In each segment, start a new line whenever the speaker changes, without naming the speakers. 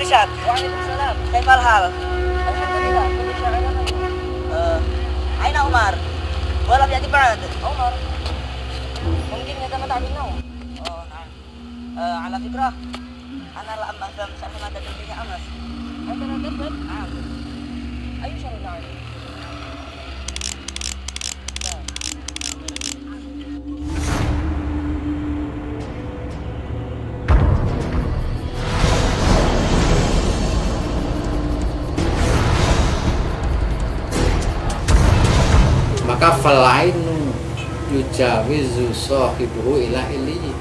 Irsyad.
Waalaikumsalam.
كيف الحال؟
Alhamdulillah, كل شيء على ما يقول.
أين عمر؟ ولم يأتي بعد.
عمر ممكن يتمتع بالنوم.
نعم. على فكرة أنا لم أفهم شرح مادة الفيزياء أمس.
أنت لا تفهم؟
نعم.
أي شرح يعني؟
Maka falainu yujawizu sahibuhu ila iliyyi.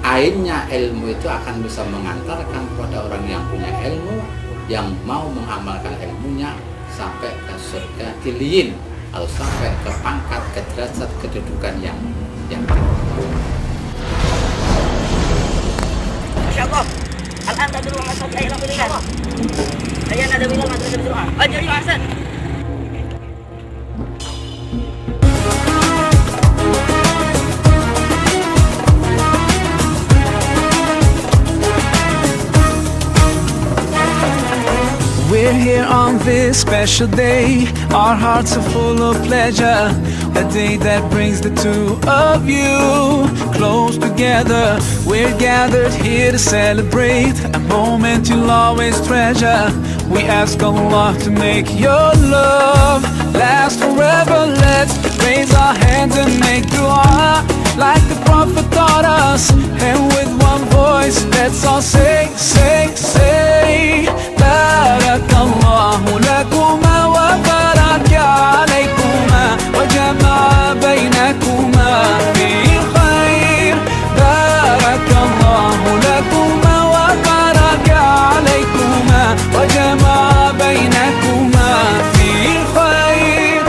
Ainnya ilmu itu akan bisa mengantarkan kepada orang yang punya ilmu, yang mau mengamalkan ilmunya sampai ke surga iliyin, atau sampai ke pangkat, ke derajat kedudukan yang tinggi.
Masya Allah. الآن تدرون ما صوت أين أخذ هيا نذهب إلى المدرسة بسرعة. أجل يا حسن.
We're here on this special day. Our hearts are full of pleasure. A day that brings the two of you close together. We're gathered here to celebrate a moment you'll always treasure. We ask Allah to make your love last forever. Let's raise our hands and make dua like the Prophet taught us. And with one voice, let's all say, say, say, Barakallahu lakuma wa baraka alaykuma wa jama'a baynakuma fi khair. Barakallahu lakuma wa baraka alaykuma wa jama'a baynakuma fi khair.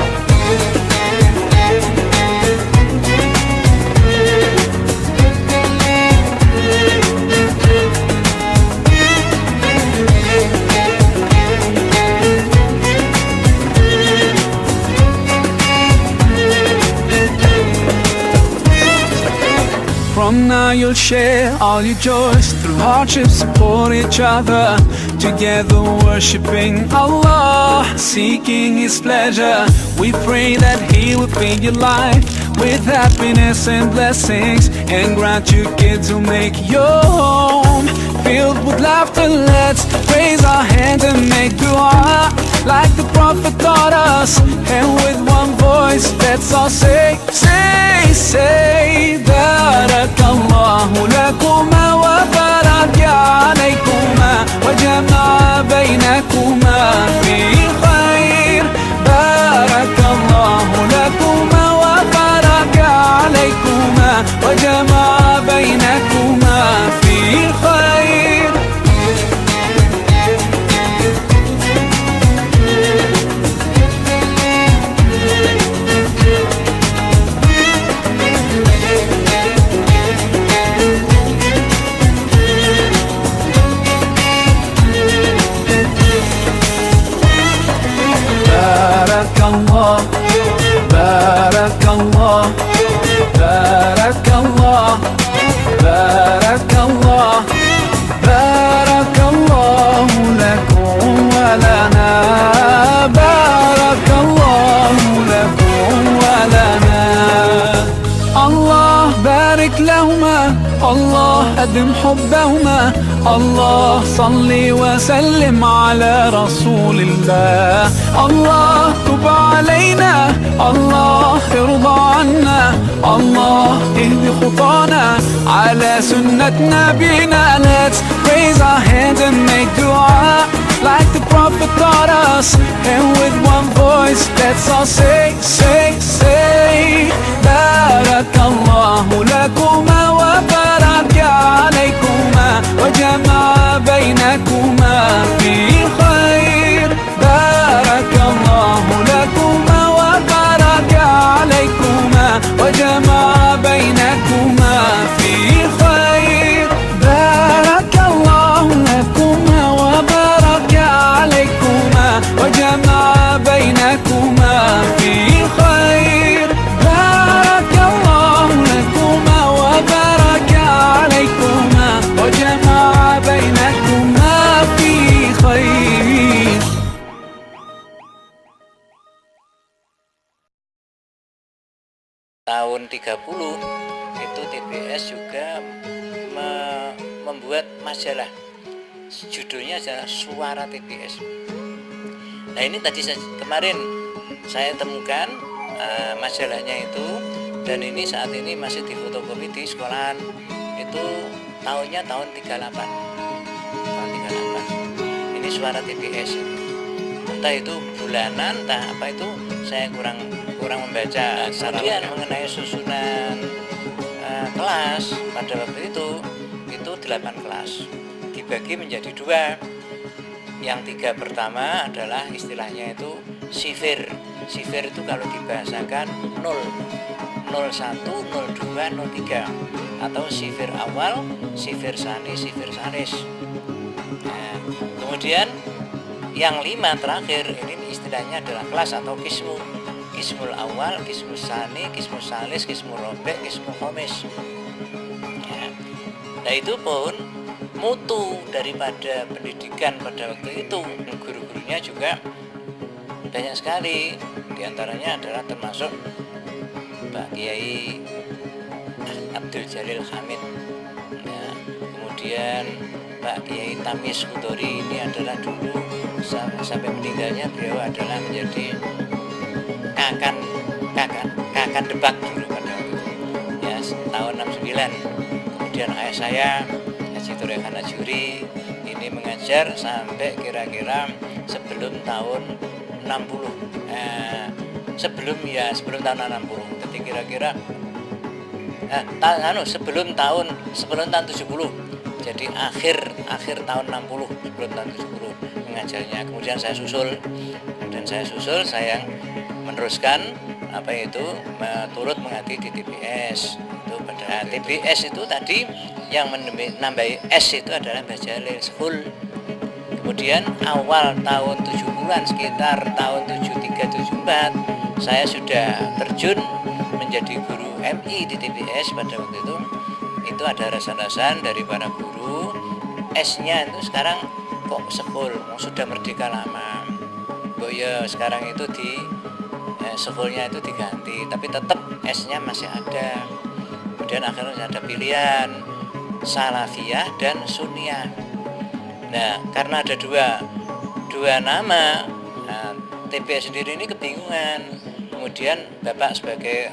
From now you'll share all your joys. Through hardship support each other. Together worshipping Allah, seeking His pleasure. We pray that He will fill your life with happiness and blessings, and grant you kids who make your home filled with laughter. Let's raise our hands and make dua like the Prophet taught us. And with one voice, let's all say, say, say, Barakallahu lakuma wa baraka alaykuma wa jama'a baynakuma fi khair. Barakallahu lakuma wa baraka alaykuma wa jama'a baynakuma fi khair. Barakallah, Barakallah, Barakallah, Barakallah, Barakallahu lakum wa lana. Barakallahu lakum wa lana. Allah barik lahuma, Allah adim hubbahuma. الله صل وسلم على رسول الله. الله تب علينا، الله ارضى عنا، الله اهد خطانا على سنة نبينا. Let's raise our hands and make dua like the Prophet taught us. And with one voice, let's all say, say, say, Barakallahu lakuma wa baraka alaykuma wa jama'a baynakuma fi khair. Barakallahu lakuma wa baraka alaykuma wa jama'a baynakuma fi khair. Barakallahu lakuma wa baraka alaykuma wa jama'a baynakuma fi khair. Barakallahu lakuma wa
tahun 30 itu TBS juga membuat majalah, judulnya adalah Suara TBS. Nah ini tadi kemarin saya temukan majalahnya itu, dan ini saat ini masih difotokopi di sekolahan. Itu tahunnya tahun 38. Tahun 38. Ini Suara TBS. Entah itu bulanan, entah apa itu, saya kurang membaca. Kemudian mengenai susunan kelas pada waktu itu 8 kelas. Dibagi menjadi 2. Yang 3 pertama adalah istilahnya itu sifir. Sifir itu kalau dibahasakan 0, 01, 02, 03, atau sifir awal, sifir sani, sifir sanis. Nah, kemudian yang 5 terakhir ini istilahnya adalah kelas atau kismu. Kismul awal, kismul sani, kismul salis, kismul robek, kismul khomis. Ya. Nah itu pun mutu daripada pendidikan pada waktu itu. Guru-gurunya juga banyak sekali. Di antaranya adalah termasuk Pak Kiai Abdul Jalil Hamid. Ya. Kemudian Pak Kiai Tamis Hudori, ini adalah dulu sampai meninggalnya beliau adalah menjadi kakan debat dulu pada waktu itu. Ya, tahun 69. Kemudian ayah saya Haji Turekan Ajuri ini mengajar sampai kira-kira sebelum tahun 60. Sebelum tahun 60. Jadi kira-kira sebelum tahun 70. Jadi akhir tahun 60, sebelum tahun 70 mengajarnya. Kemudian saya susul, saya meneruskan turut mengabdi di TBS. Itu pada TBS itu tadi yang menambahi S itu adalah Mbah Jalil School. Kemudian awal tahun 70-an, sekitar tahun 73-74, saya sudah terjun menjadi guru MI di TBS pada waktu itu. Itu ada rasan-rasan dari para guru, S-nya itu sekarang kok sekul, sudah merdeka lama. Ya sekarang itu di sekolnya itu diganti, tapi tetap S-nya masih ada. Kemudian akhirnya ada pilihan Salafiyah dan Sunniyah. Nah, karena ada dua nama, TBS sendiri ini kebingungan. Kemudian Bapak sebagai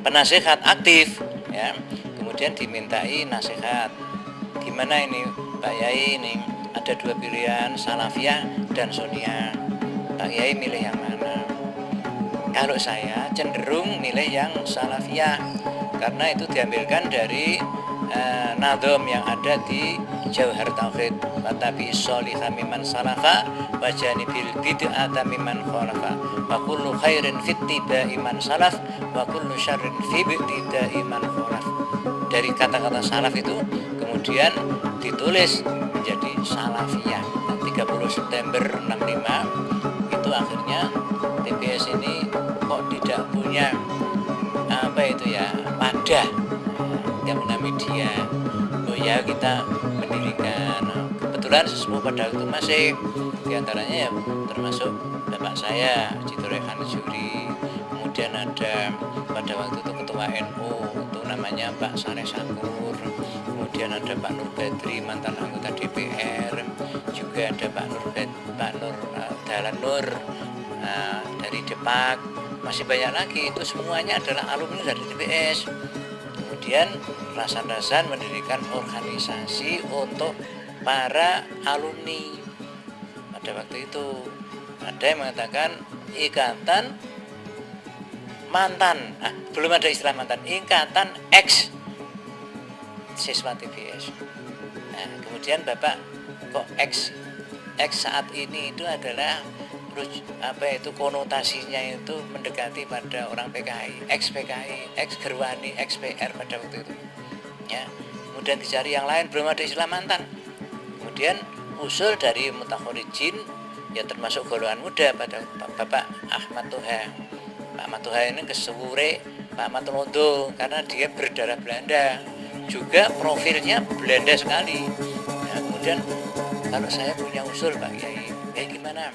penasehat aktif, ya, kemudian dimintai nasihat. Gimana ini Pak Yai, ini ada 2 pilihan, Salafiyah dan Sunniyah. Pak Yai milih yang mana? Kalau saya cenderung milih yang Salafiyah, karena itu diambilkan dari nadom yang ada di Jauhar Tauhid. Watabi sholihah miman salafa wa janibil bid'ata miman khalafa wa kullu khairin fittiba'i man salaf wa kullu syarrin fi bid'ati man khalaf. Dari kata-kata salaf itu kemudian ditulis menjadi Salafiyah. 30 September 65 itu akhirnya TBS ini kok tidak punya wadah, tidak punya media. Oh ya, kita mendirikan. Kebetulan sesepuh pada waktu masih, diantaranya ya termasuk bapak saya Haji Turekan Ajuri. Kemudian ada pada waktu itu ketua NU itu namanya Pak Saleh Sakur. Kemudian ada Pak Nur Badri, mantan anggota DPR. Juga ada Pak Nur Dalan Nur dari Depak. Masih banyak lagi, itu semuanya adalah alumni dari TBS. Kemudian rasan-rasan mendirikan organisasi untuk para alumni. Pada waktu itu ada yang mengatakan ikatan mantan, belum ada istilah mantan, ikatan ex siswa TBS. Nah, kemudian Bapak kok ex saat ini itu adalah konotasinya itu mendekati pada orang PKI, ex PKI, ex Gerwani, ex PR pada waktu itu. Ya. Kemudian dicari yang lain, belum ada istilah mantan. Kemudian usul dari mutakhorijin, ya termasuk golongan muda pada Bapak Ahmad Toha. Pak Ahmad Toha ini kesuwure Pak Ahmad Londo karena dia berdarah Belanda, juga profilnya Belanda sekali. Nah, kemudian kalau saya punya usul Pak Kiai, gimana?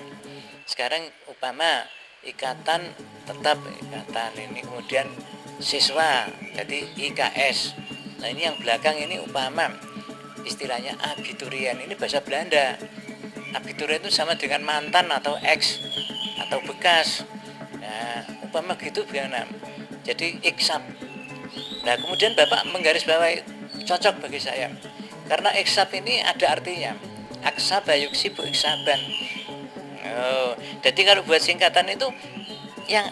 Sekarang upama ikatan tetap ikatan ini, kemudian siswa, jadi IKS. Nah ini yang belakang ini umpama istilahnya abiturien, ini bahasa Belanda. Abiturien itu sama dengan mantan atau ex atau bekas. Nah umpama gitu bilang, jadi iksab. Nah kemudian Bapak menggarisbawahi, cocok bagi saya karena iksab ini ada artinya, aksaba yuksibu iksaban. Oh, jadi kalau buat singkatan itu yang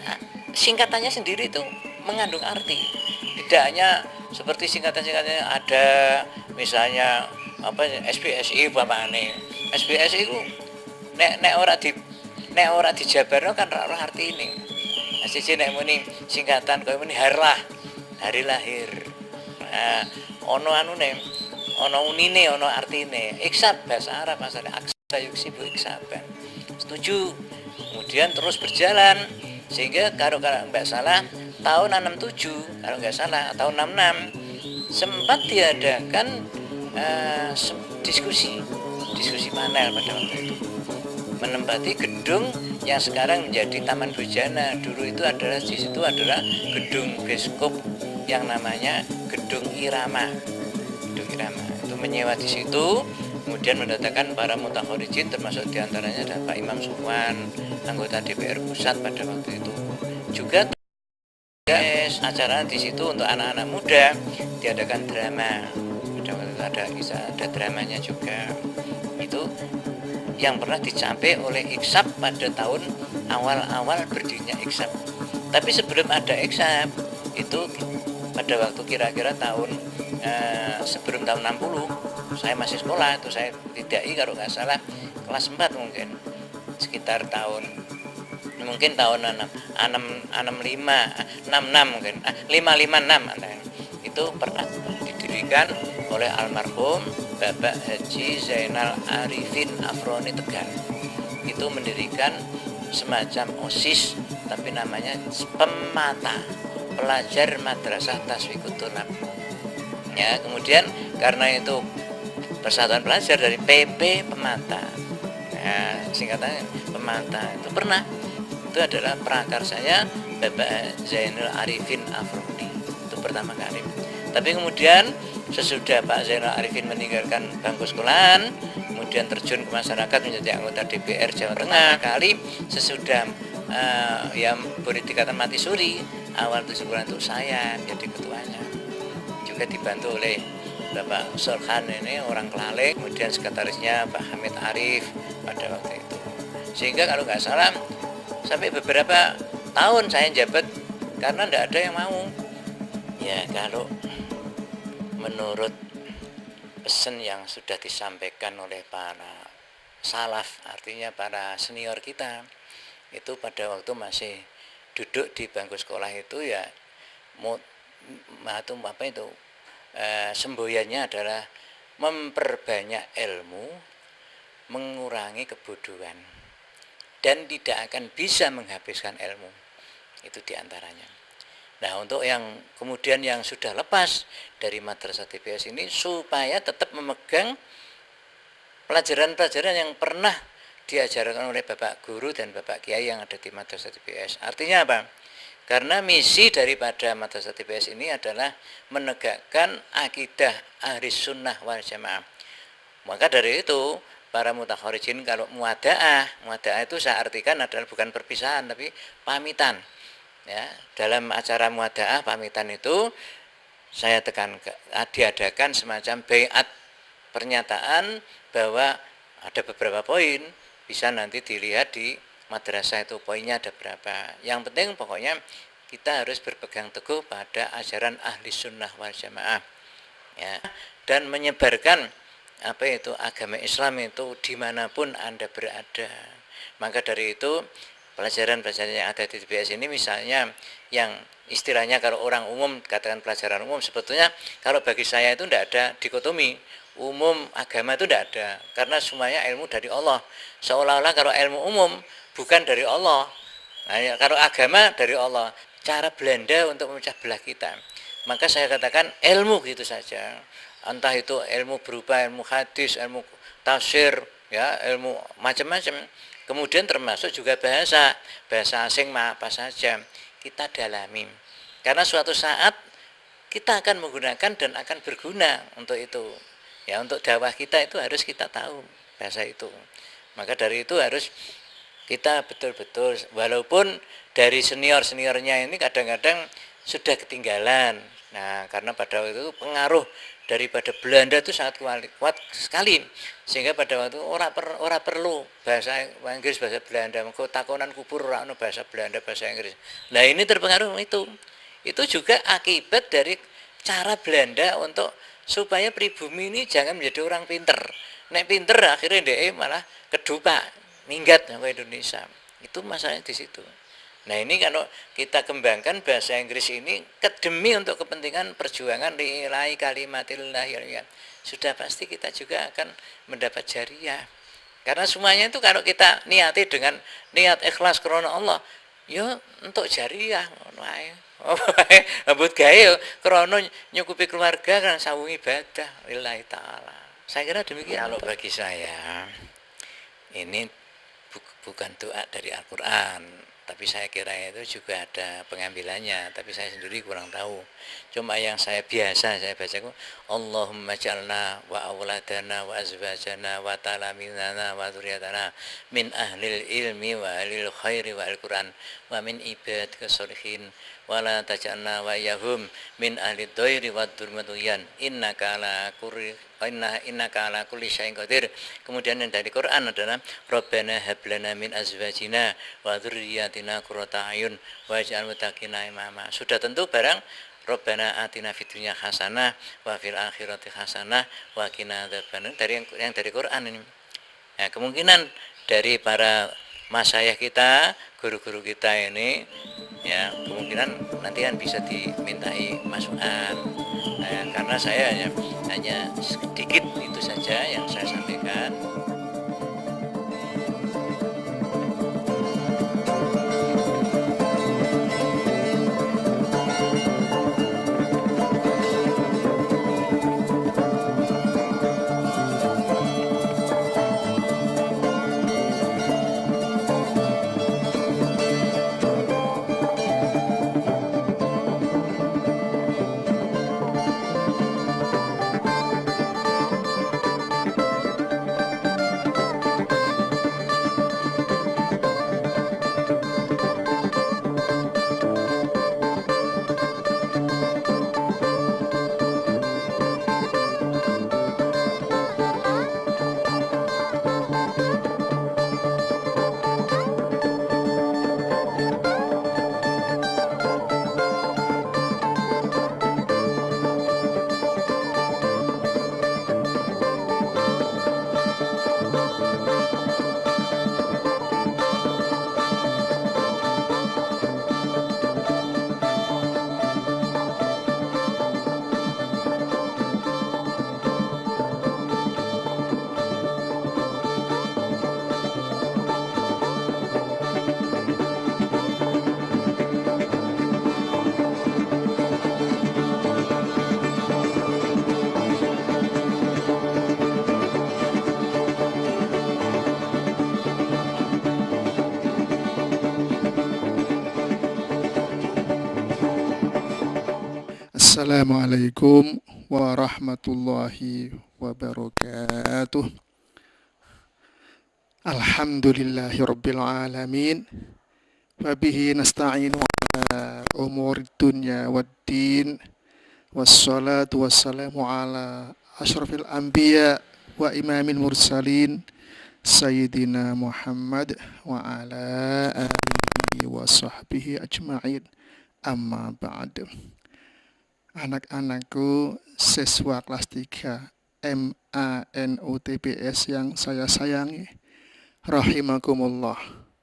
singkatannya sendiri itu mengandung arti, tidak hanya seperti singkatan-singkatannya ada misalnya apa SPSI bapak ane SPSI itu nek ora dijabarno kan ora arti ini. Siji nek muni singkatan kaya muni harlah, hari lahir. Nah, ono anune, ono unine, ono artine. Iksab bahasa Arab asalnya aksa yuksibu iksaban. Setuju. Kemudian terus berjalan sehingga kalau nggak salah tahun 67 kalau nggak salah tahun 66 sempat diadakan diskusi panel pada waktu itu menempati gedung yang sekarang menjadi Taman Bujana. Dulu itu adalah di situ adalah gedung Beskop yang namanya Gedung Irama. Gedung Irama itu menyewa di situ, kemudian mendatangkan para mutakhorijin termasuk diantaranya ada Pak Imam Sufwan, anggota DPR pusat pada waktu itu. Juga acara di situ untuk anak-anak muda diadakan drama. Pada waktu itu ada dramanya juga. Itu yang pernah dicapai oleh Iksab pada tahun awal-awal berdirinya Iksab. Tapi sebelum ada Iksab itu pada waktu kira-kira tahun sebelum tahun 60 saya masih sekolah, itu saya tidai kalau nggak salah kelas 4 mungkin sekitar tahun mungkin tahun 65 mungkin 556 itu pernah didirikan oleh almarhum Bapak Haji Zainal Arifin Afroni Tegal. Itu mendirikan semacam OSIS tapi namanya Pemata, Pelajar Madrasah Tasfiqut Thulab. Ya, kemudian karena itu Persatuan Pelajar dari PP Pemata. Ya, singkatannya Pemata. Itu pernah itu adalah prakarsanya Bapak Zainal Arifin Afroni. Itu pertama kali. Tapi kemudian sesudah Pak Zainal Arifin meninggalkan bangku sekolahan, kemudian terjun ke masyarakat menjadi anggota DPR Jawa Tengah kali sesudah yang boleh dikatakan mati suri awal 70-an itu saya jadi ketuanya, juga dibantu oleh Bapak Sorhan ini orang Kelale, kemudian sekretarisnya Pak Hamid Arif pada waktu itu, sehingga kalau nggak salah sampai beberapa tahun saya jabat karena tidak ada yang mau. Ya kalau menurut pesan yang sudah disampaikan oleh para salaf, artinya para senior kita, itu pada waktu masih duduk di bangku sekolah itu ya semboyannya adalah memperbanyak ilmu, mengurangi kebodohan, dan tidak akan bisa menghabiskan ilmu. Itu diantaranya. Nah untuk yang kemudian yang sudah lepas dari madrasah TPS ini supaya tetap memegang pelajaran-pelajaran yang pernah diajarkan oleh Bapak Guru dan Bapak Kiai yang ada di madrasah TPS. Artinya apa? Karena misi daripada madrasah TPS ini adalah menegakkan akidah Ahlus Sunnah wal Jamaah. Maka dari itu para mutakhorijin kalau muadaah itu saya artikan adalah bukan perpisahan tapi pamitan. Ya, dalam acara muadaah pamitan itu saya diadakan semacam baiat, pernyataan bahwa ada beberapa poin bisa nanti dilihat di madrasah itu poinnya ada berapa. Yang penting pokoknya kita harus berpegang teguh pada ajaran ahli sunnah wal jamaah, ya, dan menyebarkan agama Islam itu dimanapun Anda berada. Maka dari itu pelajaran-pelajaran yang ada di TPS ini misalnya yang istilahnya kalau orang umum katakan pelajaran umum, sebetulnya kalau bagi saya itu tidak ada dikotomi umum agama, itu tidak ada, karena semuanya ilmu dari Allah. Seolah-olah kalau ilmu umum bukan dari Allah, nah, kalau agama dari Allah. Cara Belanda untuk memecah belah kita. Maka saya katakan ilmu gitu saja, entah itu ilmu berupa ilmu hadis, ilmu tafsir, ya, ilmu macam-macam. Kemudian termasuk juga bahasa asing apa saja kita dalami. Karena suatu saat kita akan menggunakan dan akan berguna untuk itu. Ya, untuk dakwah kita itu harus kita tahu bahasa itu. Maka dari itu harus kita betul-betul, walaupun dari senior-seniornya ini kadang-kadang sudah ketinggalan. Nah, karena pada waktu itu pengaruh daripada Belanda itu sangat kuat sekali, sehingga pada waktu ora perlu bahasa Inggris, bahasa Belanda, mengko takonan kubur ora ono bahasa Belanda, bahasa Inggris. Nah, ini terpengaruh itu. Itu juga akibat dari cara Belanda untuk supaya pribumi ini jangan menjadi orang pinter. Nek pinter akhirnya dia malah kedupa, minggat ke Indonesia. Itu masalahnya di situ. Nah, ini kalau kita kembangkan bahasa Inggris ini demi untuk kepentingan perjuangan lillahi kalimatillah, sudah pasti kita juga akan mendapat jariah. Karena semuanya itu kalau kita niati dengan niat ikhlas karena Allah, ya untuk jariah ngono ae. Ambut gawe krana nyukupi keluarga kan sawung ibadah lillahi taala. Saya kira demikian. Kalau bagi saya ini bukan doa dari Al-Qur'an, tapi saya kira itu juga ada pengambilannya, tapi saya sendiri kurang tahu. Cuma yang saya baca Allahumma ja'alna wa awladana wa azwajana wa talaminana wa dzurriyyatana min ahlil ilmi wa ahlil khairi wa al-Qur'an wa min ibadika sholihin wa la taj'alna wa yahum min ahli dhairi wa dzurmatuyan innaka ala kulli syai'in qadir. Kemudian yang dari Quran adalah Rabbana hab lana min azwajina wa dzurriyyatina qurrata a'yun waj'al muttaqina imama. Sudah tentu barang Rabbana atina fid dunya hasanah wa fil akhirati hasanah wa qina adzabannar, dari yang dari Quran ini. Nah, kemungkinan dari para masyayikh kita, guru-guru kita ini, ya kemungkinan nanti kan bisa dimintai masukan. Nah, karena saya hanya sedikit itu saja yang saya sampaikan.
Assalamualaikum warahmatullahi wabarakatuh. Alhamdulillahirabbil alamin. Wa bihi nasta'inu ala umuri dunya waddin. Wassalatu wassalamu ala asyrafil anbiya wa imamil mursalin Sayyidina Muhammad wa ala alihi wa sahbihi ajma'in. Amma ba'd. Anak-anakku siswa kelas 3 MANUTBS yang saya sayangi, rahimakumullah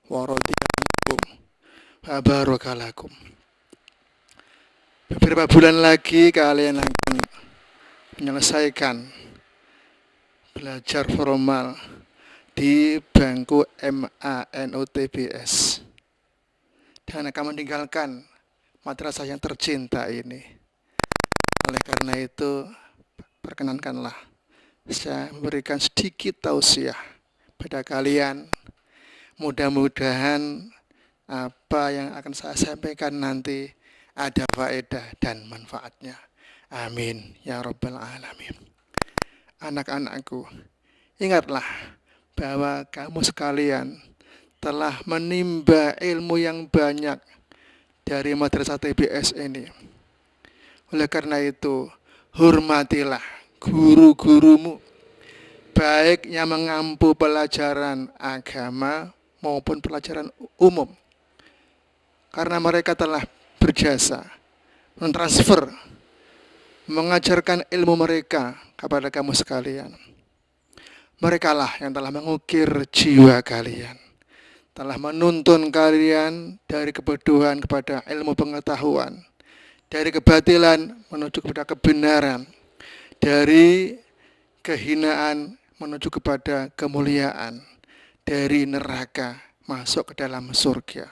wa radiyallahu wa barakalakum. Beberapa bulan lagi kalian akan menyelesaikan belajar formal di bangku MANUTBS dan akan meninggalkan madrasah yang tercinta ini. Oleh karena itu, perkenankanlah saya memberikan sedikit tausiah pada kalian. Mudah-mudahan apa yang akan saya sampaikan nanti ada faedah dan manfaatnya. Amin ya rabbal alamin. Anak-anakku, ingatlah bahwa kamu sekalian telah menimba ilmu yang banyak dari madrasah TBS ini. Oleh karena itu, hormatilah guru-gurumu, baik yang mengampu pelajaran agama maupun pelajaran umum. Karena mereka telah berjasa mentransfer, mengajarkan ilmu mereka kepada kamu sekalian. Merekalah yang telah mengukir jiwa kalian, telah menuntun kalian dari kebodohan kepada ilmu pengetahuan, dari kebatilan menuju kepada kebenaran, dari kehinaan menuju kepada kemuliaan, dari neraka masuk ke dalam surga.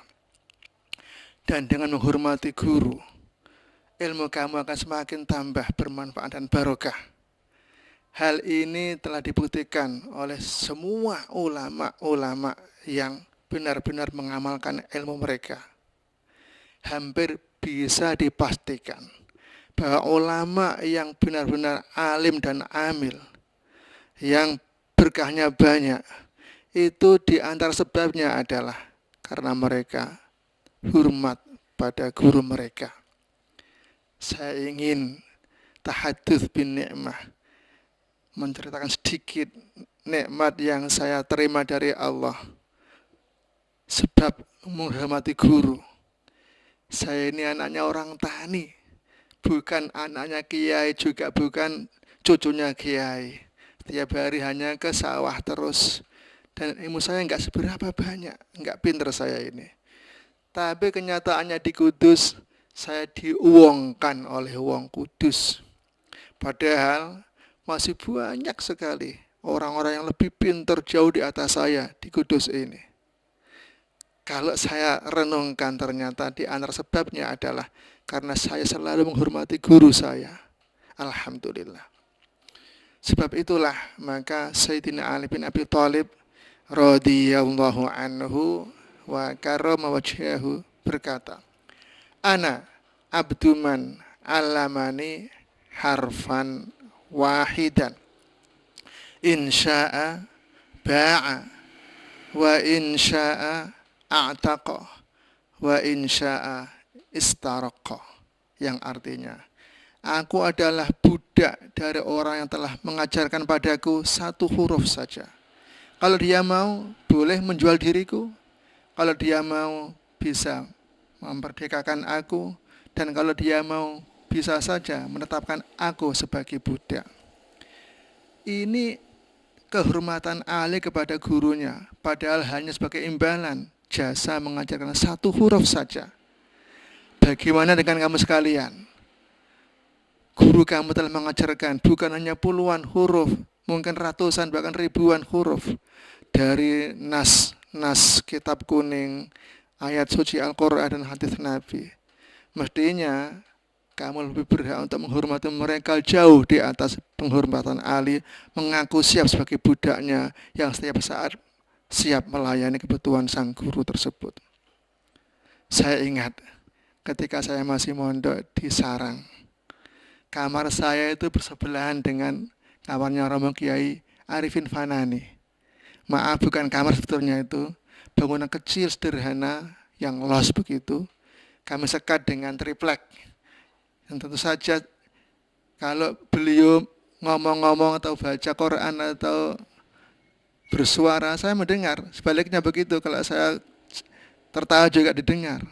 Dan dengan menghormati guru, ilmu kamu akan semakin tambah bermanfaat dan barokah. Hal ini telah dibuktikan oleh semua ulama-ulama yang benar-benar mengamalkan ilmu mereka. Hampir bisa dipastikan bahwa ulama yang benar-benar alim dan amil, yang berkahnya banyak, itu di antara sebabnya adalah karena mereka hormat pada guru mereka. Saya ingin tahadduts bin ni'mah, menceritakan sedikit nikmat yang saya terima dari Allah sebab menghormati guru. Saya ini anaknya orang tani, bukan anaknya kiai, juga bukan cucunya kiai. Tiap hari hanya ke sawah terus, dan ilmu saya enggak seberapa banyak, enggak pinter saya ini. Tapi kenyataannya di Kudus, saya diuangkan oleh wong Kudus. Padahal masih banyak sekali orang-orang yang lebih pintar jauh di atas saya di Kudus ini. Kalau saya renungkan, ternyata di antara sebabnya adalah karena saya selalu menghormati guru saya. Alhamdulillah. Sebab itulah maka Sayyidina Ali bin Abi Thalib radhiyallahu anhu wa karrama wajhahu berkata, "Ana abduman alamani harfan wahidan, insya'a ba'a wa insya'a a'taqa wa insya'a istaraqa." Yang artinya, aku adalah budak dari orang yang telah mengajarkan padaku satu huruf saja. Kalau dia mau, boleh menjual diriku. Kalau dia mau, bisa memerdekakan aku. Dan kalau dia mau, bisa saja menetapkan aku sebagai budak. Ini kehormatan Ali kepada gurunya, padahal hanya sebagai imbalan jasa mengajarkan satu huruf saja. Bagaimana dengan kamu sekalian? Guru kamu telah mengajarkan bukan hanya puluhan huruf, mungkin ratusan bahkan ribuan huruf dari nas kitab kuning, ayat suci Al-Quran dan hadis Nabi. Mestinya kamu lebih berhak untuk menghormati mereka jauh di atas penghormatan Ali, mengaku siap sebagai budaknya yang setiap saat siap melayani kebutuhan sang guru tersebut. Saya ingat ketika saya masih mondok di Sarang, kamar saya itu bersebelahan dengan kamarnya Romo Kiai Arifin Fanani. Maaf, bukan kamar sebetulnya itu, bangunan kecil sederhana yang los begitu. Kami sekat dengan triplek. Dan tentu saja kalau beliau ngomong-ngomong atau baca Quran atau bersuara, saya mendengar. Sebaliknya begitu, kalau saya tertawa juga didengar.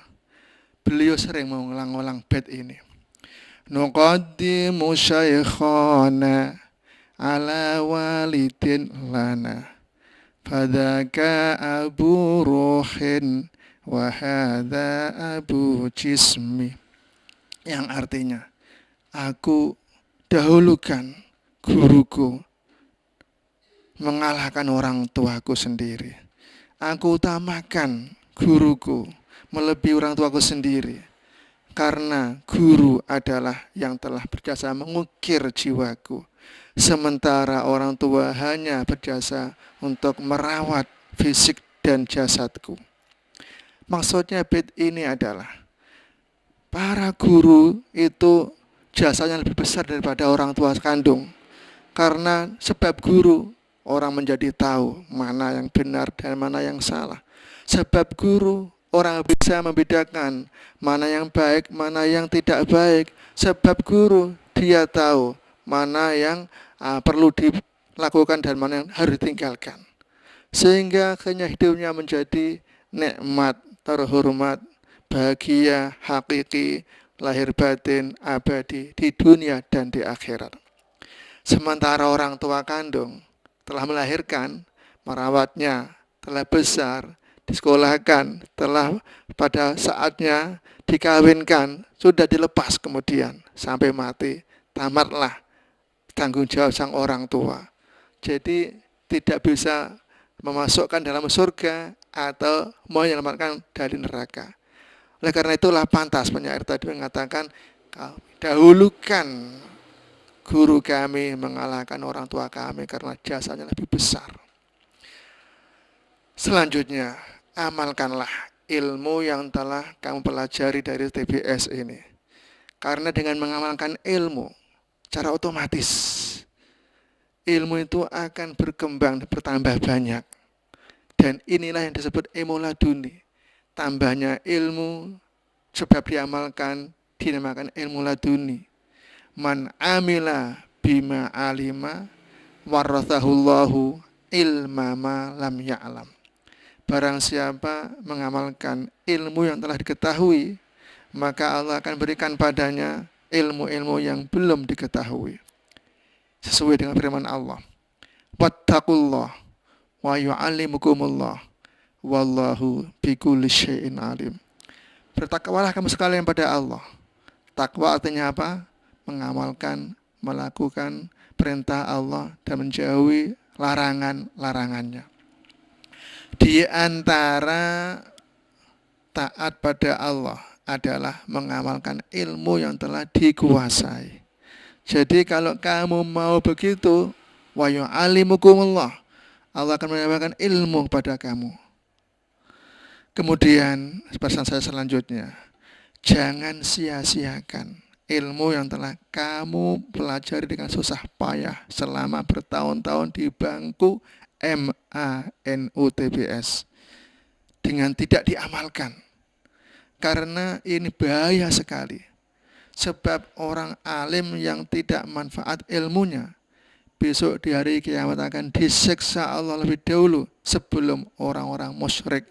Beliau sering mengulang-ulang bait ini. Nuqaddimu syaikhana ala walidin lana, fadaka abu ruhin wa hadha abu jismi. Yang artinya, aku dahulukan guruku mengalahkan orang tuaku sendiri. Aku utamakan guruku melebihi orang tuaku sendiri. Karena guru adalah yang telah berjasa mengukir jiwaku. Sementara orang tua hanya berjasa untuk merawat fisik dan jasadku. Maksudnya bait ini adalah para guru itu jasanya lebih besar daripada orang tua kandung. Karena sebab guru, orang menjadi tahu mana yang benar dan mana yang salah. Sebab guru, orang bisa membedakan mana yang baik, mana yang tidak baik. Sebab guru, dia tahu mana yang perlu dilakukan dan mana yang harus ditinggalkan. Sehingga akhirnya hidupnya menjadi nikmat, terhormat, bahagia, hakiki, lahir batin, abadi di dunia dan di akhirat. Sementara orang tua kandung telah melahirkan, merawatnya, telah besar, disekolahkan, telah pada saatnya dikawinkan, sudah dilepas kemudian sampai mati, tamatlah tanggung jawab sang orang tua. Jadi tidak bisa memasukkan dalam surga atau menyelamatkan dari neraka. Oleh karena itulah pantas penyair tadi mengatakan, dahulukan guru kami mengalahkan orang tua kami karena jasanya lebih besar. Selanjutnya, amalkanlah ilmu yang telah kamu pelajari dari TBS ini. Karena dengan mengamalkan ilmu, secara otomatis ilmu itu akan berkembang, bertambah banyak. Dan inilah yang disebut ilmu laduni. Tambahnya ilmu sebab diamalkan dinamakan ilmu laduni. Man amila bima alima warathahullahu ilma ma lam ya'lam. Barang siapa mengamalkan ilmu yang telah diketahui, maka Allah akan berikan padanya ilmu-ilmu yang belum diketahui. Sesuai dengan firman Allah. Wattaqullah wa yu'allimukumullah wallahu bikulli syai'in alim. Bertakwalah kamu sekalian pada Allah. Takwa artinya apa? Mengamalkan, melakukan perintah Allah dan menjauhi larangan-larangannya. Di antara taat pada Allah adalah mengamalkan ilmu yang telah dikuasai. Jadi kalau kamu mau begitu, wa yu'allimukumullah, Allah akan menambahkan ilmu kepada kamu. Kemudian pesan saya selanjutnya, jangan sia-siakan ilmu yang telah kamu pelajari dengan susah payah selama bertahun-tahun di bangku MANU-TBS dengan tidak diamalkan. Karena ini bahaya sekali. Sebab orang alim yang tidak manfaat ilmunya, besok di hari kiamat akan disiksa Allah lebih dahulu sebelum orang-orang musyrik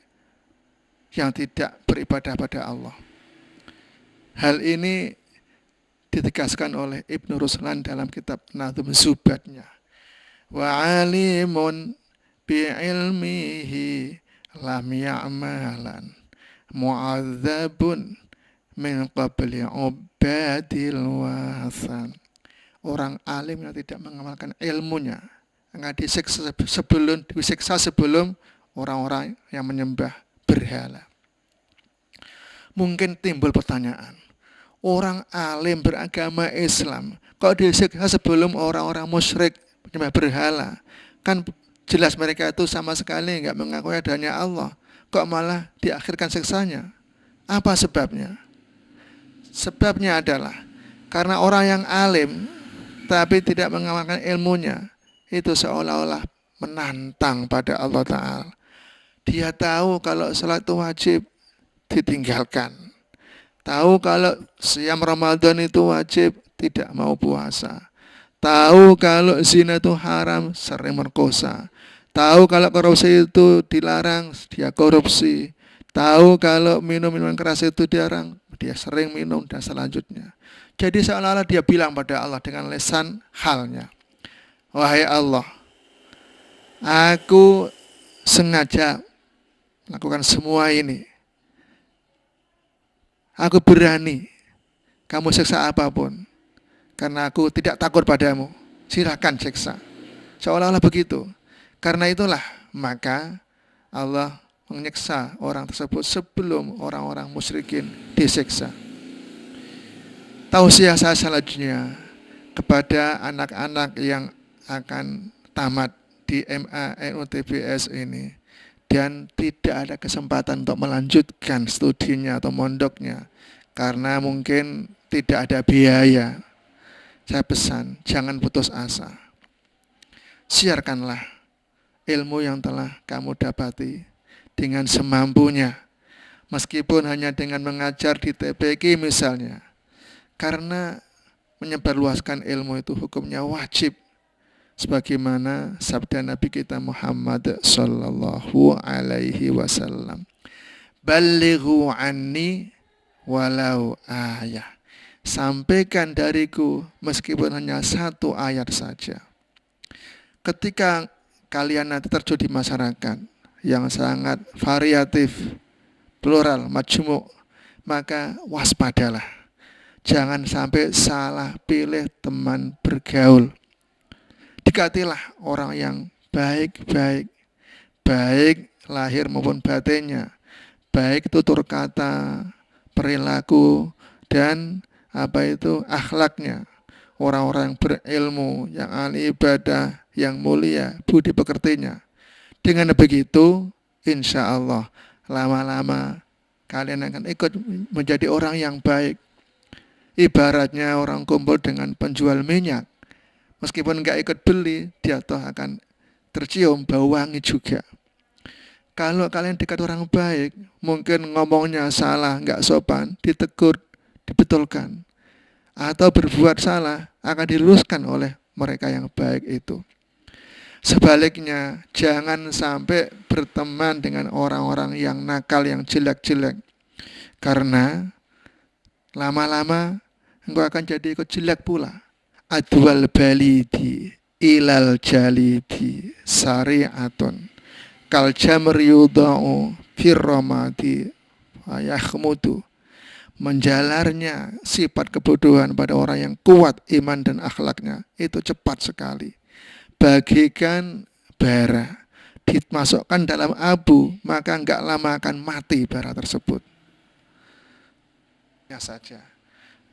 yang tidak beribadah pada Allah. Hal ini ditegaskan oleh Ibnu Ruslan dalam kitab Nadhum Zubatnya. Wa alimun bi'ilmihi lam ya'malan mu'adzabun min qabli ubadil wasan. Orang alim yang tidak mengamalkan ilmunya akan disiksa sebelum orang-orang yang menyembah berhala. Mungkin timbul pertanyaan, orang alim beragama Islam kok disiksa sebelum orang-orang musyrik menyembah berhala? Kan jelas mereka itu sama sekali enggak mengakui adanya Allah, kok malah diakhirkan siksanya? Apa sebabnya? Sebabnya adalah karena orang yang alim tapi tidak mengamalkan ilmunya, itu seolah-olah menantang pada Allah Ta'ala. Dia tahu kalau salat itu wajib, ditinggalkan. Tahu kalau siam Ramadan itu wajib, tidak mau puasa. Tahu kalau zina itu haram, sering merkosa. Tahu kalau korupsi itu dilarang, dia korupsi. Tahu kalau minum-minuman keras itu dilarang, dia sering minum dan selanjutnya. Jadi seolah-olah dia bilang pada Allah dengan lisan halnya, wahai Allah, aku sengaja lakukan semua ini. Aku berani kamu siksa apapun, karena aku tidak takut padamu. Silakan siksa. Seolah-olah begitu. Karena itulah maka Allah menyiksa orang tersebut sebelum orang-orang musyrikin disiksa. Tausiah saya selanjutnya kepada anak-anak yang akan tamat di MANU-TBS ini dan tidak ada kesempatan untuk melanjutkan studinya atau mondoknya karena mungkin tidak ada biaya. Saya pesan, jangan putus asa. Siarkanlah ilmu yang telah kamu dapati dengan semampunya. Meskipun hanya dengan mengajar di TPQ misalnya. Karena menyebarluaskan ilmu itu hukumnya wajib. Sebagaimana sabda Nabi kita Muhammad sallallahu alaihi wasallam. Ballighu anni walau ayah. Sampaikan dariku meskipun hanya 1 ayat saja. Ketika kalian nanti terjun di masyarakat yang sangat variatif, plural, majmuk, maka waspadalah. Jangan sampai salah pilih teman bergaul. Dekatilah orang yang baik-baik, baik lahir maupun batinnya, baik tutur kata, perilaku, dan akhlaknya. Orang-orang yang berilmu, yang ahli ibadah, yang mulia, budi pekertinya. Dengan begitu, insya Allah lama-lama kalian akan ikut menjadi orang yang baik. Ibaratnya orang kumpul dengan penjual minyak. Meskipun enggak ikut beli, dia toh akan tercium bau wangi juga. Kalau kalian dekat orang baik, mungkin ngomongnya salah, enggak sopan, ditegur, dibetulkan. Atau berbuat salah, akan diluruskan oleh mereka yang baik itu. Sebaliknya, jangan sampai berteman dengan orang-orang yang nakal, yang jelek-jelek. Karena lama-lama engkau akan jadi ikut jelek pula. Adwal balidi ilal jalidi sari'atun kal jamr yudha'u firramati ayakhmudu. Menjalarnya sifat kebodohan pada orang yang kuat iman dan akhlaknya itu cepat sekali. Bagikan bara dimasukkan dalam abu, maka enggak lama akan mati bara tersebut. Ya saja.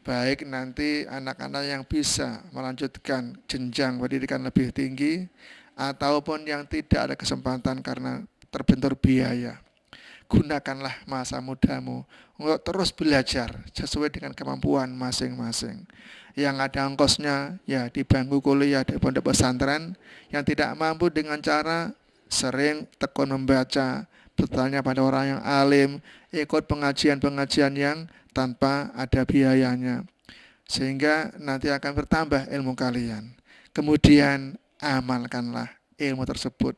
Baik nanti anak-anak yang bisa melanjutkan jenjang pendidikan lebih tinggi ataupun yang tidak ada kesempatan karena terbentur biaya. Gunakanlah masa mudamu untuk terus belajar sesuai dengan kemampuan masing-masing. Yang ada ongkosnya ya di bangku kuliah di pondok pesantren, yang tidak mampu dengan cara sering tekun membaca, bertanya pada orang yang alim, ikut pengajian-pengajian yang tanpa ada biayanya. Sehingga nanti akan bertambah ilmu kalian. Kemudian amalkanlah ilmu tersebut.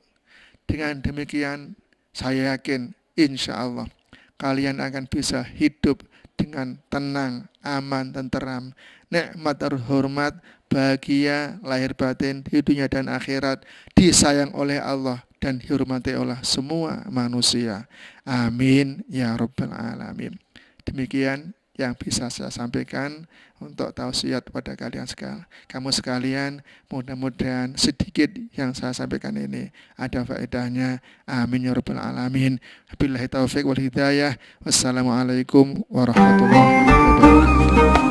Dengan demikian saya yakin insya Allah kalian akan bisa hidup dengan tenang, aman, tenteram, nikmat terhormat, bahagia, lahir batin di dunia dan akhirat, disayang oleh Allah dan dihormati oleh semua manusia. Amin ya rabbal alamin. Demikian yang bisa saya sampaikan untuk tausiah pada kalian sekalian. Kamu sekalian, mudah-mudahan sedikit yang saya sampaikan ini ada faedahnya. Amin ya rabbal alamin. Wabillahi taufiq wal hidayah. Wassalamualaikum warahmatullahi wabarakatuh.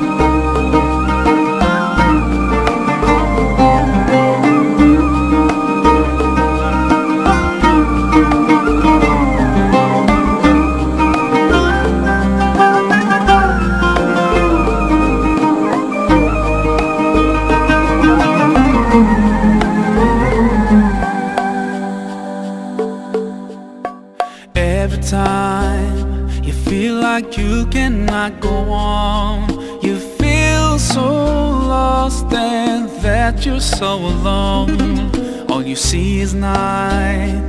Every time you feel like you cannot go on, you feel so lost and that you're so alone. All you see is night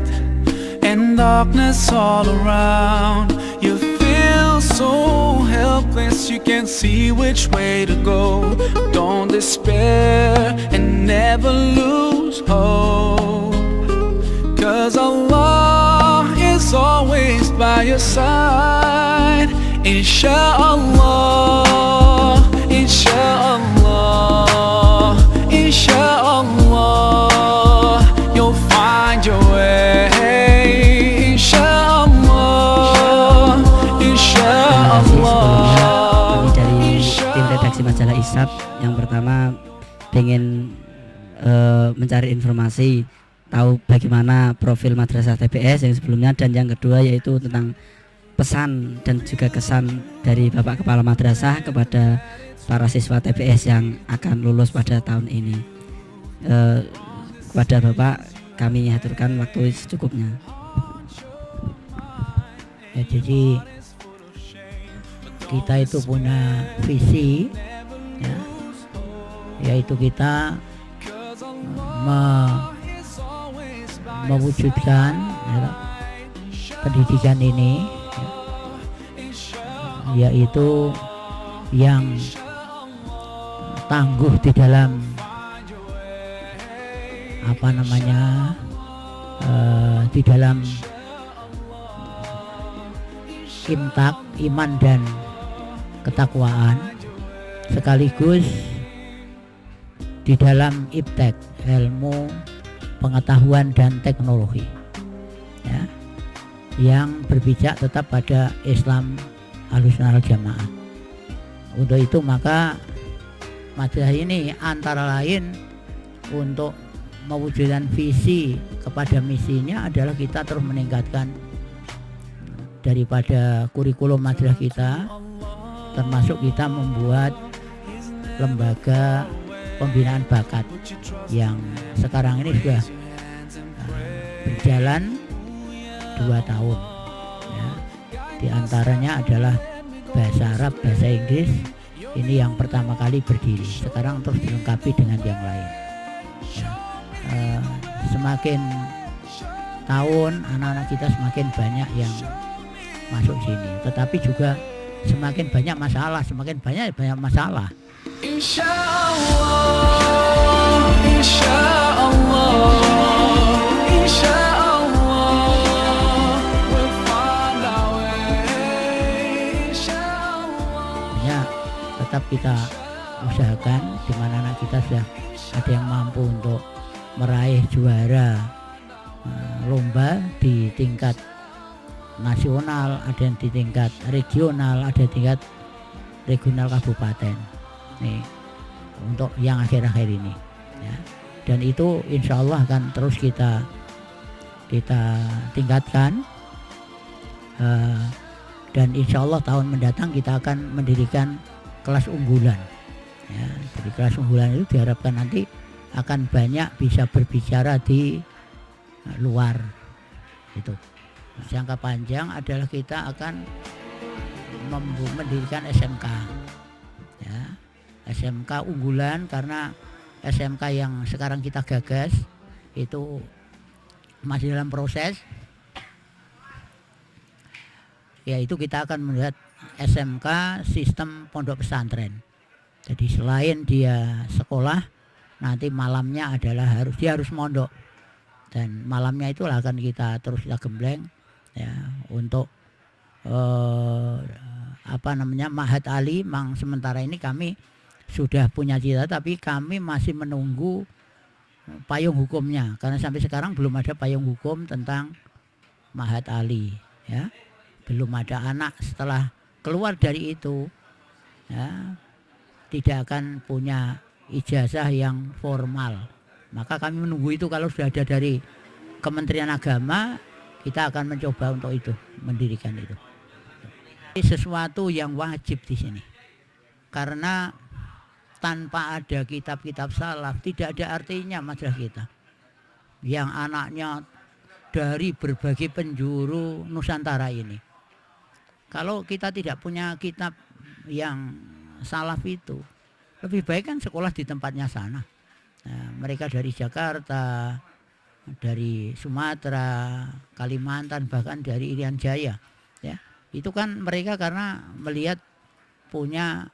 and darkness all around. You feel so helpless, you can't see which way to go. Don't despair and never lose hope, 'cause Allah is always by your side. Insyaallah, insyaallah, insyaallah, you'll find your way. Insyaallah, insyaallah.
Kami dari tim redaksi majalah Ishab yang pertama pengen mencari informasi, tahu bagaimana profil madrasah TPS yang sebelumnya, dan yang kedua yaitu tentang pesan dan juga kesan dari Bapak Kepala Madrasah kepada para siswa TBS yang akan lulus pada tahun ini. Kepada Bapak kami aturkan waktu secukupnya.
Ya, jadi kita itu punya visi, ya, yaitu kita mewujudkan, ya, pendidikan ini, ya, yaitu yang tangguh di dalam apa namanya, di dalam imtak, iman dan ketakwaan, sekaligus di dalam iptek, ilmu pengetahuan dan teknologi, ya, yang berpijak tetap pada Islam Ahlussunnah wal Jamaah. Untuk itu maka madrasah ini antara lain untuk mewujudkan visi kepada misinya adalah kita terus meningkatkan daripada kurikulum madrasah kita, termasuk kita membuat lembaga pembinaan bakat yang sekarang ini sudah berjalan 2 tahun, ya. Di antaranya adalah bahasa Arab, bahasa Inggris. Ini yang pertama kali berdiri, sekarang terus dilengkapi dengan yang lain, ya. Semakin tahun anak-anak kita semakin banyak yang masuk sini, tetapi juga semakin banyak masalah, semakin banyak masalah.
Insyaallah, insyaallah, insyaallah, we'll find our way. Insyaallah.
Ya, tetap kita usahakan di mana anak kita sudah ada yang mampu untuk meraih juara lomba di tingkat nasional, ada yang di tingkat regional, ada di tingkat regional kabupaten. Nih, untuk yang akhir-akhir ini, ya. Dan itu insya Allah akan terus kita tingkatkan, dan insya Allah tahun mendatang kita akan mendirikan kelas unggulan, ya. Jadi kelas unggulan itu diharapkan nanti akan banyak bisa berbicara di luar itu. Jangka panjang adalah kita akan mendirikan SMK, ya, SMK unggulan, karena SMK yang sekarang kita gagas itu masih dalam proses, yaitu kita akan melihat SMK sistem pondok pesantren. Jadi selain dia sekolah, nanti malamnya adalah dia harus mondok, dan malamnya itulah akan kita terus kita gembleng, ya, untuk Mahat Ali. Sementara ini kami sudah punya cita, tapi kami masih menunggu payung hukumnya, karena sampai sekarang belum ada payung hukum tentang Mahat Ali, ya. Belum ada anak setelah keluar dari itu, ya, tidak akan punya ijazah yang formal. Maka kami menunggu itu. Kalau sudah ada dari Kementerian Agama, kita akan mencoba untuk itu, mendirikan itu. Sesuatu yang wajib di sini, karena tanpa ada kitab-kitab salaf tidak ada artinya madrasah kita yang anaknya dari berbagai penjuru Nusantara ini. Kalau kita tidak punya kitab yang salaf itu, lebih baik kan sekolah di tempatnya sana. Nah, mereka dari Jakarta, dari Sumatera, Kalimantan, bahkan dari Irian Jaya, ya. Itu kan mereka karena melihat punya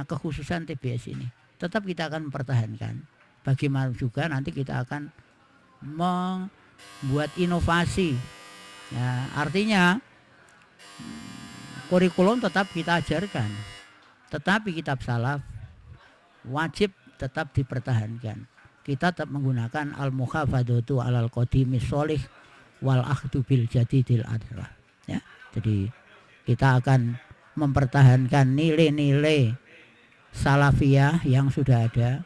kekhususan TBS ini. Tetap kita akan mempertahankan. Bagaimana juga nanti kita akan membuat inovasi. Ya, artinya kurikulum tetap kita ajarkan, tetapi kitab salaf wajib tetap dipertahankan. Kita tetap menggunakan al-mukhafadatu alal qadimis sholih wal akhdu bil jadidil adlah, ya. Jadi kita akan mempertahankan nilai-nilai salafiyah yang sudah ada,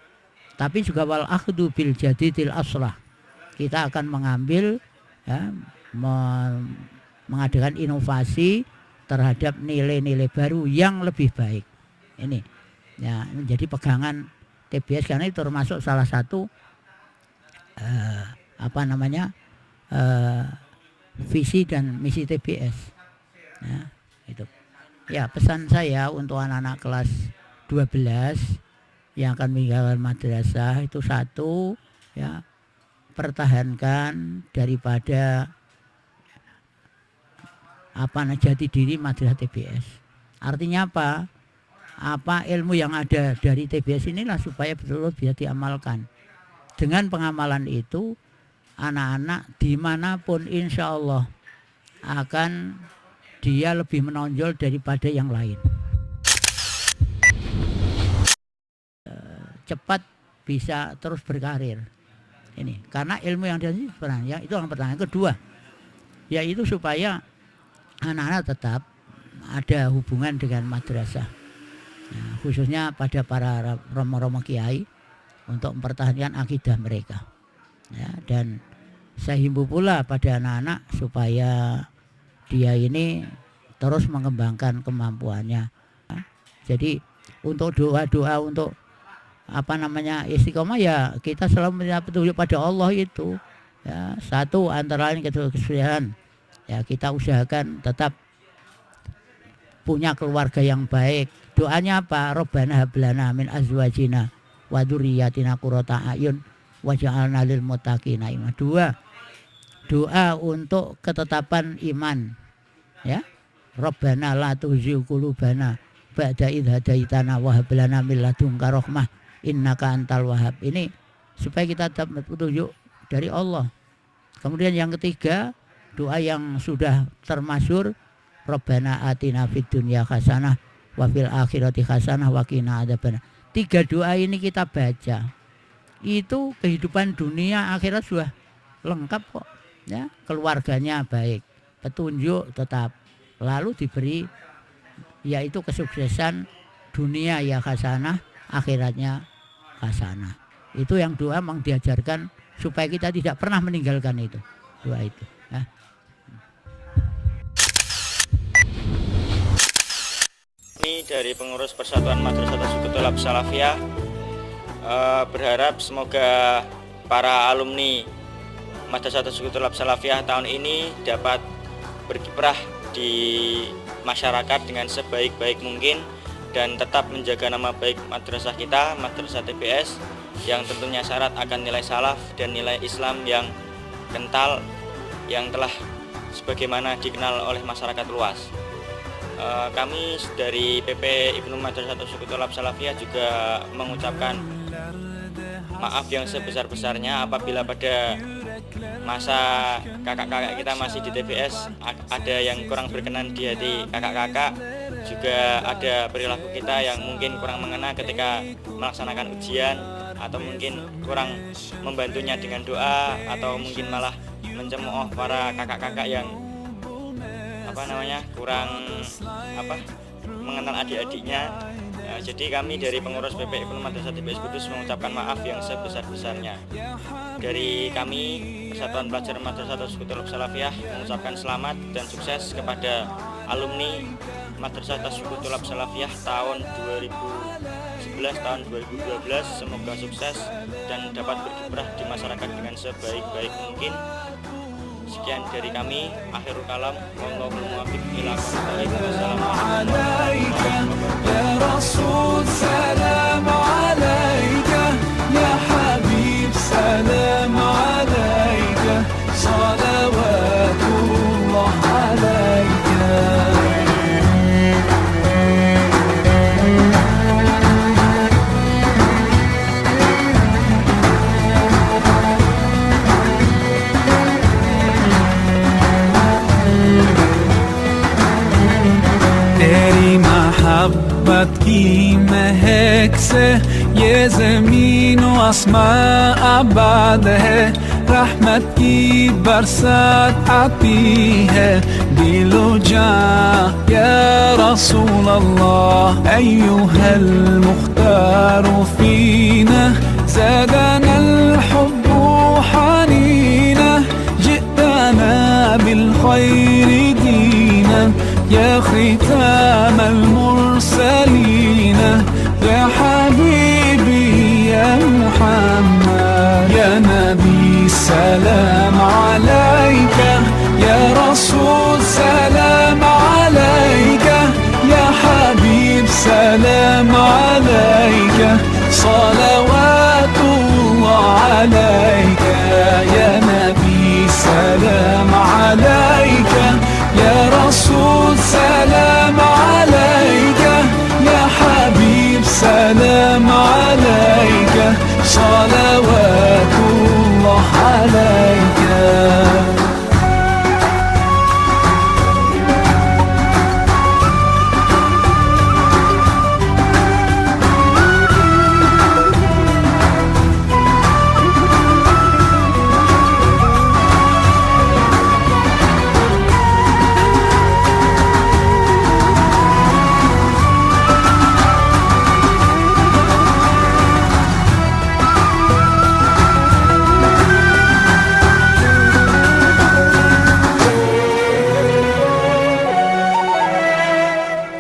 tapi juga wal akhdu bil jadidil aslah. Kita akan mengambil, ya, mengadakan inovasi terhadap nilai-nilai baru yang lebih baik. Ini ya menjadi pegangan TBS, karena itu termasuk salah satu visi dan misi TBS. Ya, itu. Ya, pesan saya untuk anak-anak kelas 12 yang akan meninggalkan madrasah itu satu, ya, pertahankan daripada jati diri madrasah TBS. Artinya apa? Apa ilmu yang ada dari TBS inilah supaya betul-betul bisa diamalkan. Dengan pengamalan itu, anak-anak dimanapun insya Allah akan dia lebih menonjol daripada yang lain. Cepat bisa terus berkarir. Ini karena ilmu yang dari yang itu yang pertama. Yang kedua, yaitu supaya anak-anak tetap ada hubungan dengan madrasah. Nah, khususnya pada para romo-romo kiai untuk mempertahankan akidah mereka. Ya, dan saya himbau pula pada anak-anak supaya dia ini terus mengembangkan kemampuannya. Jadi untuk doa-doa untuk istiqomah, ya kita selalu minta petunjuk pada Allah itu. Ya, satu antara lain kesulitan. Ya, kita usahakan tetap punya keluarga yang baik. Doanya apa? Rabbana hab lana min azwajina wa dzurriyyatina qurrata a'yun waj'alna lil muttaqina imama. Doa untuk ketetapan iman. Ya. Rabbana la tuzigh qulubana ba'da idh hadaitana wa hab lana min ladunka rahmah innaka antal wahhab. Ini supaya kita tetap petunjuk dari Allah. Kemudian yang ketiga, doa yang sudah termasyhur, Rabbana atina fid dunya hasanah wa fil akhirati hasanah wa qina adzabannar. 3 doa ini kita baca, itu kehidupan dunia akhirat sudah lengkap kok. Ya, keluarganya baik, petunjuk tetap, lalu diberi yaitu kesuksesan dunia ya hasanah, akhiratnya hasanah. Itu yang doa memang diajarkan supaya kita tidak pernah meninggalkan itu, doa itu. Ya.
Kami dari pengurus Persatuan Madrasah Tasawwuf Salafiyah berharap semoga para alumni Madrasah Tasawwuf Salafiyah tahun ini dapat berkiprah di masyarakat dengan sebaik-baik mungkin dan tetap menjaga nama baik madrasah kita, Madrasah TBS, yang tentunya syarat akan nilai salaf dan nilai Islam yang kental yang telah sebagaimana dikenal oleh masyarakat luas. Kami dari PP Ibnu Madrasah Tasawwuf Salafiyah juga mengucapkan maaf yang sebesar-besarnya apabila pada masa kakak-kakak kita masih di TBS ada yang kurang berkenan di hati kakak-kakak, juga ada perilaku kita yang mungkin kurang mengena ketika melaksanakan ujian, atau mungkin kurang membantunya dengan doa, atau mungkin malah mencemooh para kakak-kakak yang kurang mengenal adik-adiknya. Nah, jadi kami dari pengurus PP Ibnu Madrasah TBS Kudus mengucapkan maaf yang sebesar-besarnya. Dari kami Persatuan Pelajar Madrasah Tasawwuf Salafiyah mengucapkan selamat dan sukses kepada alumni Madrasah Tasawwuf Salafiyah tahun 2011 tahun 2012. Semoga sukses dan dapat berkiprah di masyarakat dengan sebaik-baik mungkin. Sekian dari kami, akhirul kalam, wallahu muwaffiq ila aqwamit thoriq. Wassalamualaikum
मोहब्बत की महक से ये ज़मीन व आसमां आबाद है, रहमत की बरसात आती है दिलो जां या रसूल अल्लाह अय्युहल मुख्तार फीना ज़ादना الحب حنينا جئتنا بالخير سلام عليك يا رسول سلام عليك يا حبيب سلام عليك صلوات الله عليك يا نبي سلام عليك يا رسول سلام عليك يا حبيب سلام عليك صلوات الله عليك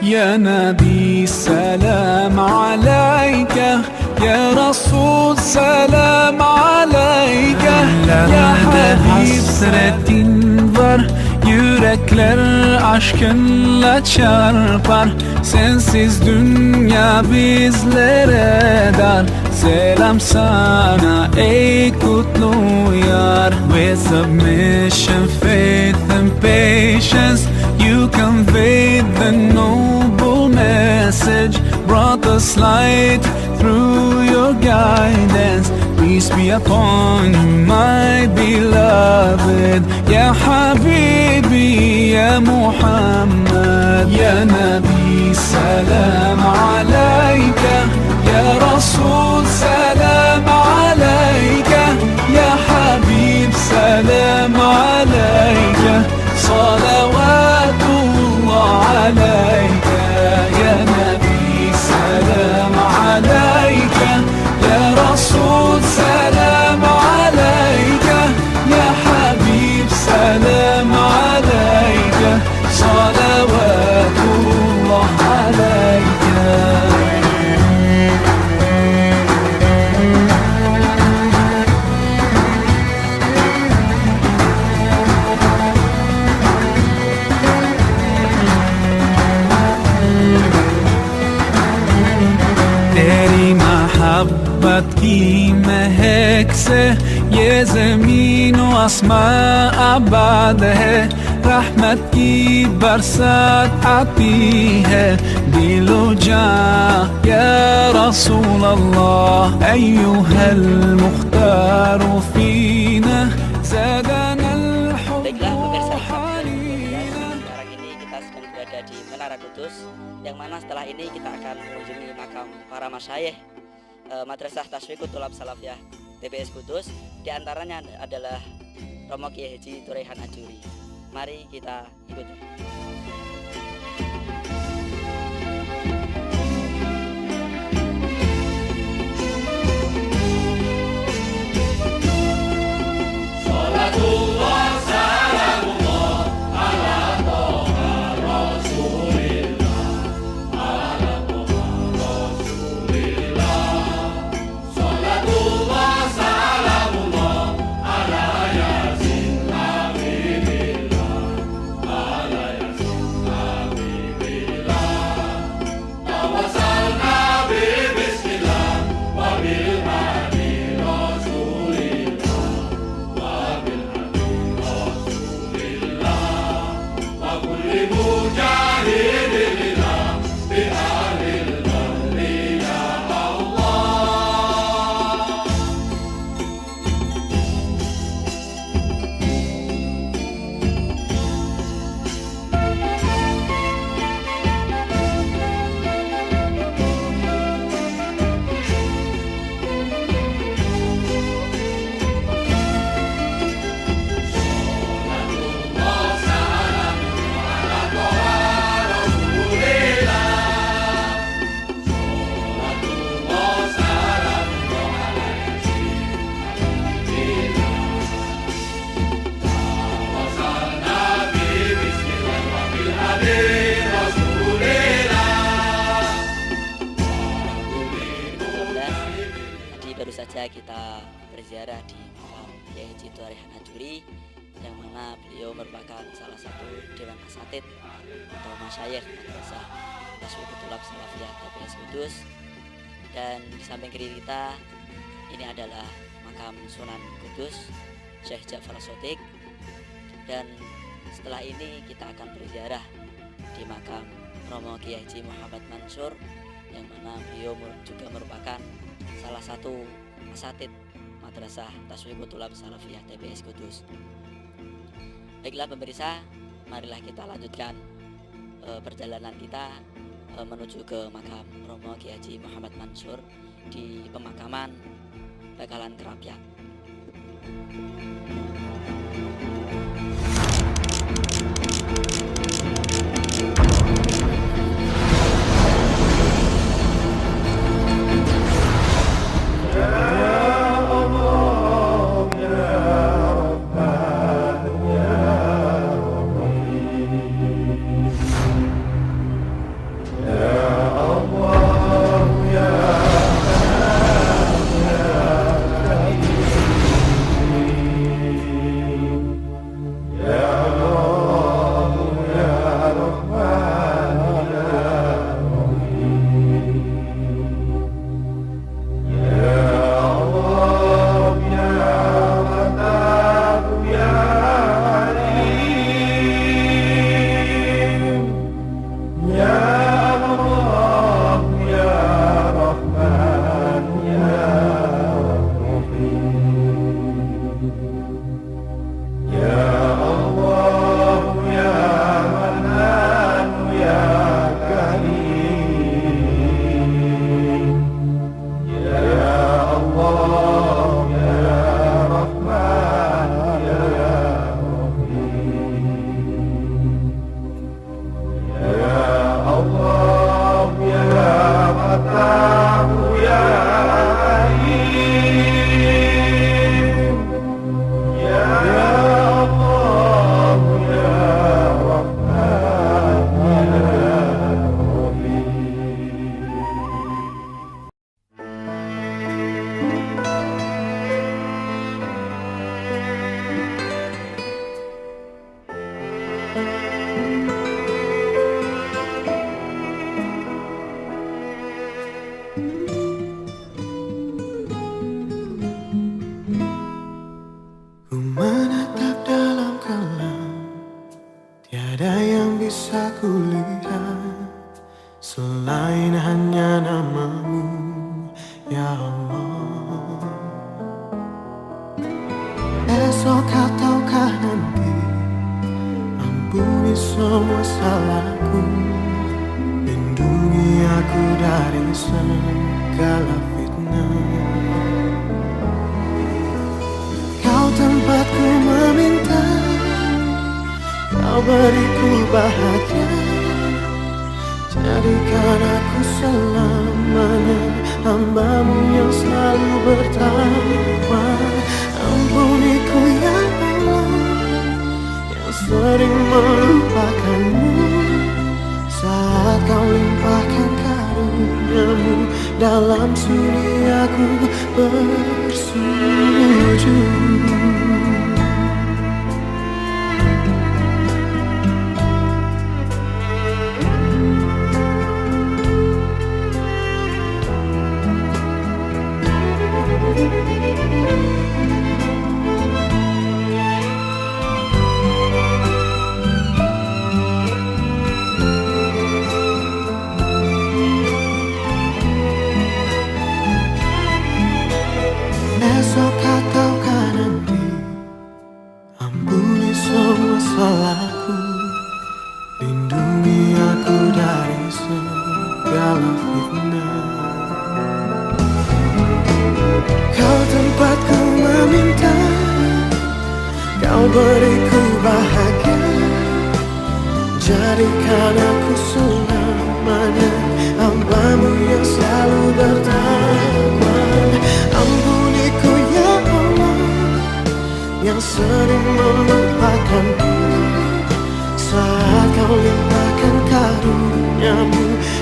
يا نبي سلام عليك يا رسول سلام عليك ya hasretin var yürekler aşkınla çarpar sensiz dünya bizlere dar selam sana ey kutlu yar with submission faith and patience you conveyed the noble message brought us light through your guidance peace be upon you my beloved ya habibi ya Muhammad ya Nabi salam alayka ya Rasul salam alayka ya Habib salam alayka salawatullah alayka ya Nabi salam alayka ya Rasul salam alayka ya Habib salam alayka salawatullah alayka मोहब्बत की महक से ये ज़मीन व आसमां आबाद है रहमत की बरसात आती है दिलो जां या रसूल अल्लाह अय्युहल मुख्तार फीना ज़ादना
Baiklah pemirsa sekarang ini kita sedang berada di Menara Kudus, yang mana setelah ini kita akan mengunjungi makam para masyayikh Madrasah Tasfiqut Thulab Salafiyah TPS Kudus. Di antaranya adalah Romo Kiai Haji Turaihan Ajuri. Mari kita ikuti. Kita berziarah di makam Kiai Haji Tuarih Naduri, yang mana beliau merupakan salah satu dewan asatid atau masyayikh Madrasah Taswiqut Thulab Salafiyah TPS Kudus. Dan di samping kiri kita ini adalah makam Sunan Kudus Syekh Ja'far Shadiq. Dan setelah ini kita akan berziarah di makam Romo Kiai Haji Muhammad Mansur, yang mana beliau juga merupakan salah satu asatid Madrasah Taswiqut Thulab Salafiyah TPS Kudus. Baiklah pemirsa, marilah kita lanjutkan perjalanan kita menuju ke makam Romo Kiai Haji Muhammad Mansur di pemakaman Bakalan Kerapiak.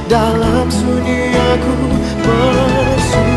Dalam sunyi aku bersuara.